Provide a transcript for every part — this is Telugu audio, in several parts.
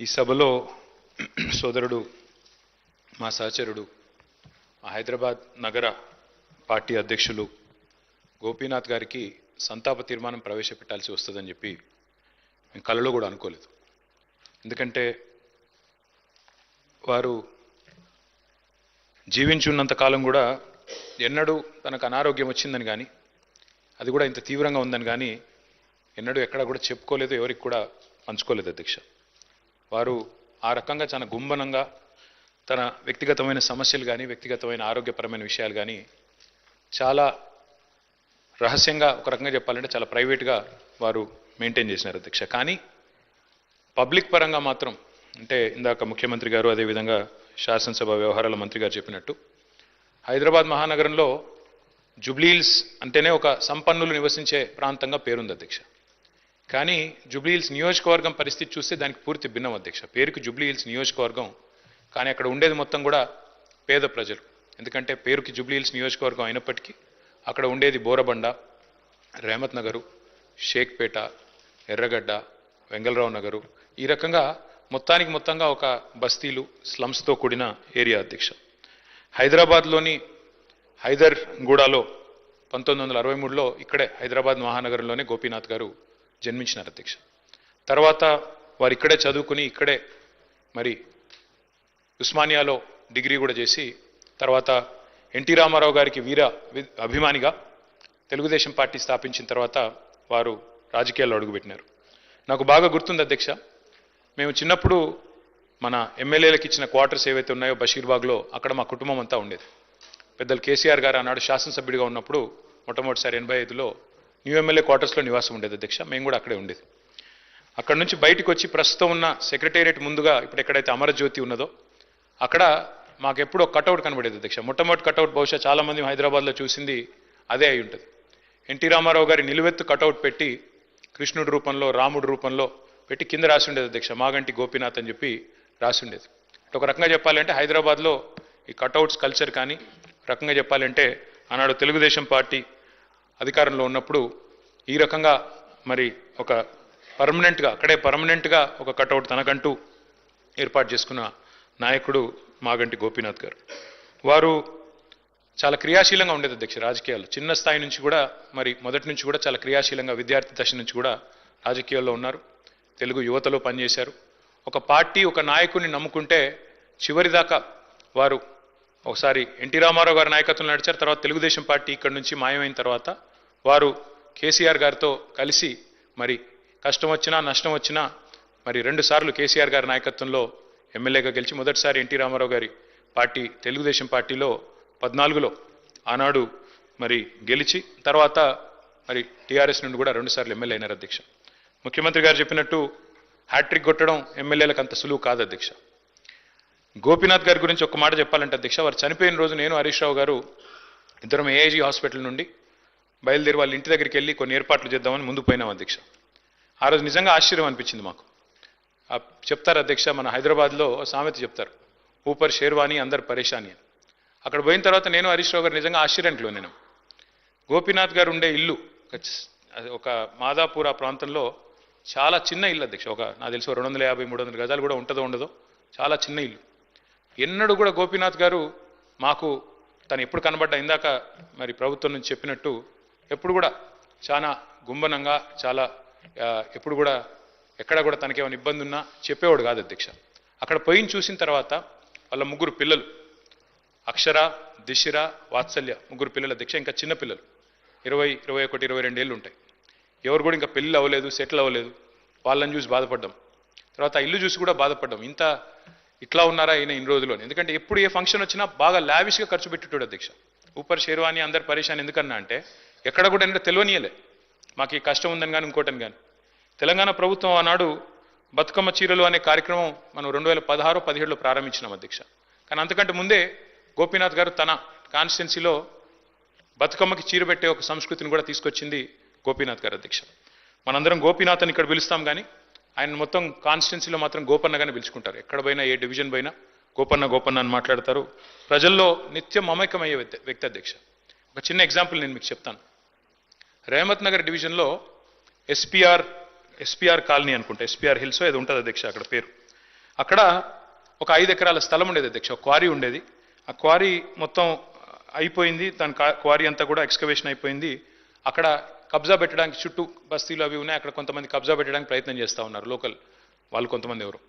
ఈ సభలో సోదరుడు మా సహచరుడు హైదరాబాద్ నగర పార్టీ అధ్యక్షులు గోపీనాథ్ గారికి సంతాప తీర్మానం ప్రవేశపెట్టాల్సి వస్తుందని చెప్పి మేము కలలో కూడా అనుకోలేదు. ఎందుకంటే వారు జీవించున్నంత కాలం కూడా ఎన్నడూ తనకు అనారోగ్యం వచ్చిందని కానీ అది కూడా ఇంత తీవ్రంగా ఉందని కానీ ఎన్నడూ ఎక్కడ కూడా చెప్పుకోలేదు, ఎవరికి కూడా పంచుకోలేదు అధ్యక్ష. వారు ఆ రకంగా చాలా గుంభనంగా తన వ్యక్తిగతమైన సమస్యలు కానీ వ్యక్తిగతమైన ఆరోగ్యపరమైన విషయాలు కానీ చాలా రహస్యంగా, ఒక రకంగా చెప్పాలంటే చాలా ప్రైవేట్గా వారు మెయింటైన్ చేసినారు అధ్యక్ష. కానీ పబ్లిక్ పరంగా మాత్రం, అంటే ఇందాక ముఖ్యమంత్రి గారు అదేవిధంగా శాసనసభ వ్యవహారాల మంత్రి గారు చెప్పినట్టు హైదరాబాద్ మహానగరంలో జూబ్లీహిల్స్ అంటేనే ఒక సంపన్నులు నివసించే ప్రాంతంగా పేరుంది అధ్యక్ష. కానీ జూబ్లీహిల్స్ నియోజకవర్గం పరిస్థితి చూస్తే దానికి పూర్తి భిన్నం అధ్యక్ష. పేరుకి జూబ్లీహిల్స్ నియోజకవర్గం, కానీ అక్కడ ఉండేది మొత్తం కూడా పేద ప్రజలు. ఎందుకంటే పేరుకి జూబ్లీహిల్స్ నియోజకవర్గం అయినప్పటికీ అక్కడ ఉండేది బోరబండ, రేమత్ నగరు, షేక్పేట, ఎర్రగడ్డ, వెంగళరావు నగరు, ఈ రకంగా మొత్తంగా ఒక బస్తీలు, స్లమ్స్తో కూడిన ఏరియా అధ్యక్ష. హైదరాబాద్లోని హైదర్గూడలో 1963లో ఇక్కడే హైదరాబాద్ మహానగరంలోనే గోపీనాథ్ గారు జన్మించినారు అధ్యక్ష. తర్వాత వారు ఇక్కడే చదువుకుని ఇక్కడే మరి ఉస్మానియాలో డిగ్రీ కూడా చేసి తర్వాత ఎన్టీ రామారావు గారికి వీర అభిమానిగా తెలుగుదేశం పార్టీ స్థాపించిన తర్వాత వారు రాజకీయాల్లో అడుగుపెట్టినారు. నాకు బాగా గుర్తుంది అధ్యక్ష, మేము చిన్నప్పుడు మన ఎమ్మెల్యేలకు ఇచ్చిన క్వార్టర్స్ ఏవైతే ఉన్నాయో బషీర్బాగ్లో, అక్కడ మా కుటుంబం అంతా ఉండేది. పెద్దలు కేసీఆర్ గారు ఆనాడు శాసనసభ్యుడిగా ఉన్నప్పుడు మొట్టమొదటిసారి 85లో న్యూ ఎమ్మెల్యే క్వార్టర్స్లో నివాసం ఉండేది అధ్యక్ష. మేము కూడా అక్కడే ఉండేది. అక్కడ నుంచి బయటకు వచ్చి ప్రస్తుతం ఉన్న సెక్రటేరియట్ ముందుగా ఇప్పుడు ఎక్కడైతే అమరజ్యోతి ఉన్నదో అక్కడ మాకెప్పుడు ఒక కటౌట్ కనబడేది అధ్యక్ష. మొట్టమొదటి కటౌట్ బహుశా చాలామంది హైదరాబాద్లో చూసింది అదే అయి ఉంటుంది. ఎన్టీ రామారావు గారి నిలువెత్తు కటౌట్ పెట్టి కృష్ణుడి రూపంలో, రాముడి రూపంలో పెట్టి కింద రాసి ఉండేది అధ్యక్ష, మాగంటి గోపీనాథ్ అని చెప్పి రాసి ఉండేది. ఒక రకంగా చెప్పాలంటే హైదరాబాద్లో ఈ కటౌట్స్ కల్చర్ కానీ, రకంగా చెప్పాలంటే ఆనాడు తెలుగుదేశం పార్టీ అధికారంలో ఉన్నప్పుడు ఈ రకంగా మరి ఒక పర్మనెంట్గా ఒక కటౌట్ తనకంటూ ఏర్పాటు చేసుకున్న నాయకుడు మాగంటి గోపీనాథ్ గారు. వారు చాలా క్రియాశీలంగా ఉండేది అధ్యక్ష రాజకీయాల్లో. చిన్న స్థాయి నుంచి కూడా మరి మొదటి నుంచి కూడా చాలా క్రియాశీలంగా విద్యార్థి దశ నుంచి కూడా రాజకీయాల్లో ఉన్నారు. తెలుగు యువతలో పనిచేశారు. ఒక పార్టీ, ఒక నాయకుడిని నమ్ముకుంటే చివరిదాకా వారు ఒకసారి ఎన్టీ రామారావు గారి నాయకత్వంలో నడిచారు. తర్వాత తెలుగుదేశం పార్టీ ఇక్కడి నుంచి మాయమైన తర్వాత వారు కేసీఆర్ గారితో కలిసి మరి కష్టం వచ్చినా నష్టం వచ్చినా మరి 2 సార్లు కేసీఆర్ గారి నాయకత్వంలో ఎమ్మెల్యేగా గెలిచి మొదటిసారి ఎన్టీ రామారావు గారి పార్టీ తెలుగుదేశం పార్టీలో 14లో ఆనాడు మరి గెలిచి తర్వాత మరి టీఆర్ఎస్ నుండి కూడా 2 సార్లు ఎమ్మెల్యే అయినారు అధ్యక్ష. ముఖ్యమంత్రి గారు చెప్పినట్టు హ్యాట్రిక్ కొట్టడం ఎమ్మెల్యేలకు అంత సులువు కాదు అధ్యక్ష. గోపీనాథ్ గారి గురించి ఒక మాట చెప్పాలంటే అధ్యక్ష, వారు చనిపోయిన రోజు నేను హరీష్ రావు గారు ఇద్దరం ఏఐజీ హాస్పిటల్ నుండి బయలుదేరి వాళ్ళ ఇంటి దగ్గరికి వెళ్ళి కొన్ని ఏర్పాట్లు చేద్దామని ముందు పోయినాం అధ్యక్ష. ఆ రోజు నిజంగా ఆశ్చర్యం అనిపించింది మాకు. చెప్తారు అధ్యక్ష, మన హైదరాబాద్లో సామెత చెప్తారు, ఊపర్ షేర్వాణి అందరు పరేషాని అని. అక్కడ పోయిన తర్వాత నేను హరీష్ రావు గారు నిజంగా ఆశ్చర్యంలో నేను గోపీనాథ్ గారు ఉండే ఇల్లు ఒక మాదాపూర్ ఆ ప్రాంతంలో చాలా చిన్న ఇల్లు అధ్యక్ష. నాకు తెలిసి 250-300 గజాలు కూడా ఉంటుందో ఉండదో, చాలా చిన్న ఇల్లు. ఎన్నడూ కూడా గోపీనాథ్ గారు మాకు తను ఎప్పుడు కనబడ్డా ఇందాక మరి ప్రభుత్వం నుంచి చెప్పినట్టు ఎప్పుడు కూడా చాలా గుంభనంగా, చాలా ఎప్పుడు కూడా ఎక్కడ కూడా తనకేమైనా ఇబ్బంది ఉన్నా చెప్పేవాడు కాదు అధ్యక్ష. అక్కడ పోయిన చూసిన తర్వాత వాళ్ళ 3 పిల్లలు, అక్షర, దిశిర, వాత్సల్య, 3 పిల్లలు అధ్యక్ష. ఇంకా చిన్న పిల్లలు 20, 21, 22 ఏళ్ళు ఉంటాయి. ఎవరు కూడా ఇంకా పెళ్ళి అవ్వలేదు, సెటిల్ అవ్వలేదు. వాళ్ళని చూసి బాధపడ్డాం. తర్వాత ఇల్లు చూసి కూడా బాధపడ్డాం, ఇట్లా ఉన్నారా ఈయన ఇన్ని రోజుల్లో. ఎందుకంటే ఎప్పుడు ఏ ఫంక్షన్ వచ్చినా బాగా లావిష్గా ఖర్చు పెట్టేటోడు అధ్యక్ష. ఊపర్ షేర్వాణి అందరు పరేషాన్ ఎందుకన్నా అంటే ఎక్కడ కూడా ఏంటంటే తెలియనియలే మాకు ఈ కష్టం ఉందని కానీ ఇంకోటని కానీ. తెలంగాణ ప్రభుత్వం ఆనాడు బతుకమ్మ చీరలు అనే కార్యక్రమం మనం 2016-17లో ప్రారంభించినాం అధ్యక్ష. కానీ అంతకంటే ముందే గోపీనాథ్ గారు తన కాన్స్టిట్యున్సీలో బతుకమ్మకి చీర పెట్టే ఒక సంస్కృతిని కూడా తీసుకొచ్చింది గోపీనాథ్ గారు అధ్యక్ష. మనందరం గోపీనాథ్ అని ఇక్కడ పిలుస్తాం కానీ ఆయన మొత్తం కాన్స్టిట్యున్సీలో మాత్రం గోపన్నగానే పిలుచుకుంటారు. ఎక్కడ పోయినా, ఏ డివిజన్ పోయినా గోపన్న అని మాట్లాడతారు. ప్రజల్లో నిత్యం మమైకమయ్యే వ్యక్తి అధ్యక్ష. ఒక చిన్న ఎగ్జాంపుల్ నేను మీకు చెప్తాను. రేమత్ నగర్ డివిజన్లో ఎస్పీఆర్ కాలనీ అనుకుంటా, ఎస్పీఆర్ హిల్స్ ఏదో ఉంటుంది అధ్యక్ష అక్కడ పేరు. అక్కడ ఒక 5 ఎకరాల స్థలం ఉండేది అధ్యక్ష, ఒక క్వారీ ఉండేది. ఆ క్వారీ మొత్తం అయిపోయింది, దాని క్వారీ అంతా కూడా ఎక్స్కవేషన్ అయిపోయింది. అక్కడ కబ్జా పెట్టడానికి చుట్టూ బస్తీలు అవి ఉన్నాయి, అక్కడ కొంతమంది కబ్జా పెట్టడానికి ప్రయత్నం చేస్తూ ఉన్నారు లోకల్ వాళ్ళు కొంతమంది ఎవరు.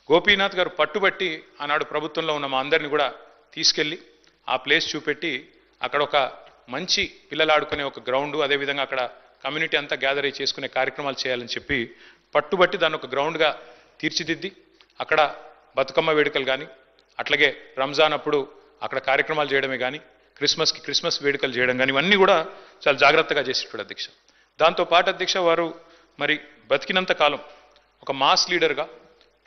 గోపీనాథ్ గారు పట్టుబట్టి ఆనాడు ప్రభుత్వంలో ఉన్న మా అందరిని కూడా తీసుకెళ్ళి ఆ ప్లేస్ చూపెట్టి అక్కడ ఒక మంచి పిల్లలు ఆడుకునే ఒక గ్రౌండ్, అదేవిధంగా అక్కడ కమ్యూనిటీ అంతా గ్యాదర్ అయ్యి చేసుకునే కార్యక్రమాలు చేయాలని చెప్పి పట్టుబట్టి దాన్ని ఒక గ్రౌండ్గా తీర్చిదిద్ది అక్కడ బతుకమ్మ వేడుకలు కానీ, అట్లాగే రంజాన్ అప్పుడు అక్కడ కార్యక్రమాలు చేయడమే కానీ, క్రిస్మస్కి క్రిస్మస్ వేడుకలు చేయడం కానీ, ఇవన్నీ కూడా చాలా జాగ్రత్తగా చేసేటాడు అధ్యక్ష. దాంతోపాటు అధ్యక్ష వారు మరి బతికినంత కాలం ఒక మాస్ లీడర్గా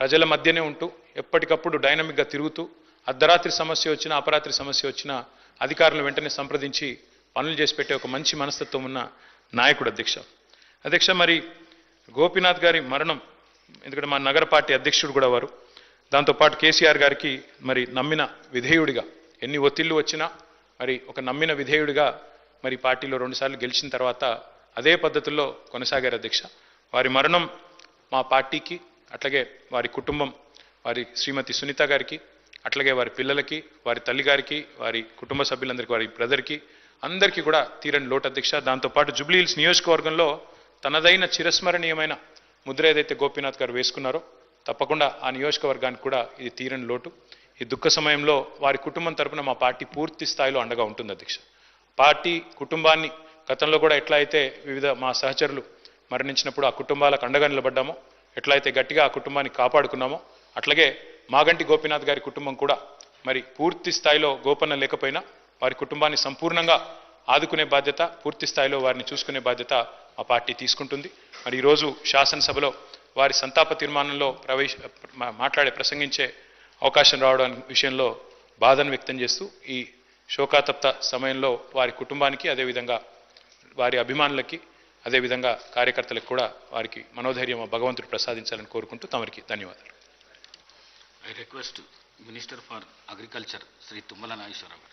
ప్రజల మధ్యనే ఉంటూ ఎప్పటికప్పుడు డైనమిక్గా తిరుగుతూ అర్ధరాత్రి సమస్య వచ్చినా అపరాత్రి సమస్య వచ్చినా అధికారులను వెంటనే సంప్రదించి పనులు చేసి పెట్టే ఒక మంచి మనస్తత్వం ఉన్న నాయకుడు అధ్యక్ష. అధ్యక్ష మరి గోపీనాథ్ గారి మరణం, ఎందుకంటే మా నగర పార్టీ అధ్యక్షుడు కూడా వారు, దాంతోపాటు కేసీఆర్ గారికి మరి నమ్మిన విధేయుడిగా ఎన్ని ఒత్తిళ్లు వచ్చినా మరి ఒక నమ్మిన విధేయుడిగా మరి పార్టీలో 2 సార్లు గెలిచిన తర్వాత అదే పద్ధతుల్లో కొనసాగారు అధ్యక్ష. వారి మరణం మా పార్టీకి, అట్లాగే వారి కుటుంబం, వారి శ్రీమతి సునీత గారికి, అట్లాగే వారి పిల్లలకి, వారి తల్లిగారికి, వారి కుటుంబ సభ్యులందరికీ, వారి బ్రదర్కి అందరికీ కూడా తీరని లోటు అధ్యక్ష. దాంతోపాటు జూబ్లీహిల్స్ నియోజకవర్గంలో తనదైన చిరస్మరణీయమైన ముద్ర ఏదైతే గోపీనాథ్ గారు వేసుకున్నారో తప్పకుండా ఆ నియోజకవర్గానికి కూడా ఇది తీరని లోటు. ఈ దుఃఖ సమయంలో వారి కుటుంబం తరపున మా పార్టీ పూర్తి స్థాయిలో అండగా ఉంటుంది అధ్యక్ష. పార్టీ కుటుంబాన్ని గతంలో కూడా ఎట్లా అయితే వివిధ మా సహచరులు మరణించినప్పుడు ఆ కుటుంబాలకు అండగా నిలబడ్డామో, ఎట్లయితే గట్టిగా ఆ కుటుంబాన్ని కాపాడుకున్నామో, అట్లాగే మాగంటి గోపీనాథ్ గారి కుటుంబం కూడా మరి పూర్తి స్థాయిలో గోపన్న లేకపోయినా వారి కుటుంబాన్ని సంపూర్ణంగా ఆదుకునే బాధ్యత, పూర్తి స్థాయిలో వారిని చూసుకునే బాధ్యత మా పార్టీ తీసుకుంటుంది. మరి ఈరోజు శాసనసభలో వారి సంతాప తీర్మానంలో ప్రసంగించే అవకాశం రావడం విషయంలో బాధను వ్యక్తం చేస్తూ ఈ శోకాతప్త సమయంలో వారి కుటుంబానికి, అదేవిధంగా వారి అభిమానులకి, అదేవిధంగా కార్యకర్తలకు కూడా వారికి మనోధైర్యం భగవంతుడు ప్రసాదించాలని కోరుకుంటూ తమరికి ధన్యవాదాలు. I request Minister for Agriculture, Sri Tummala Nageshwara.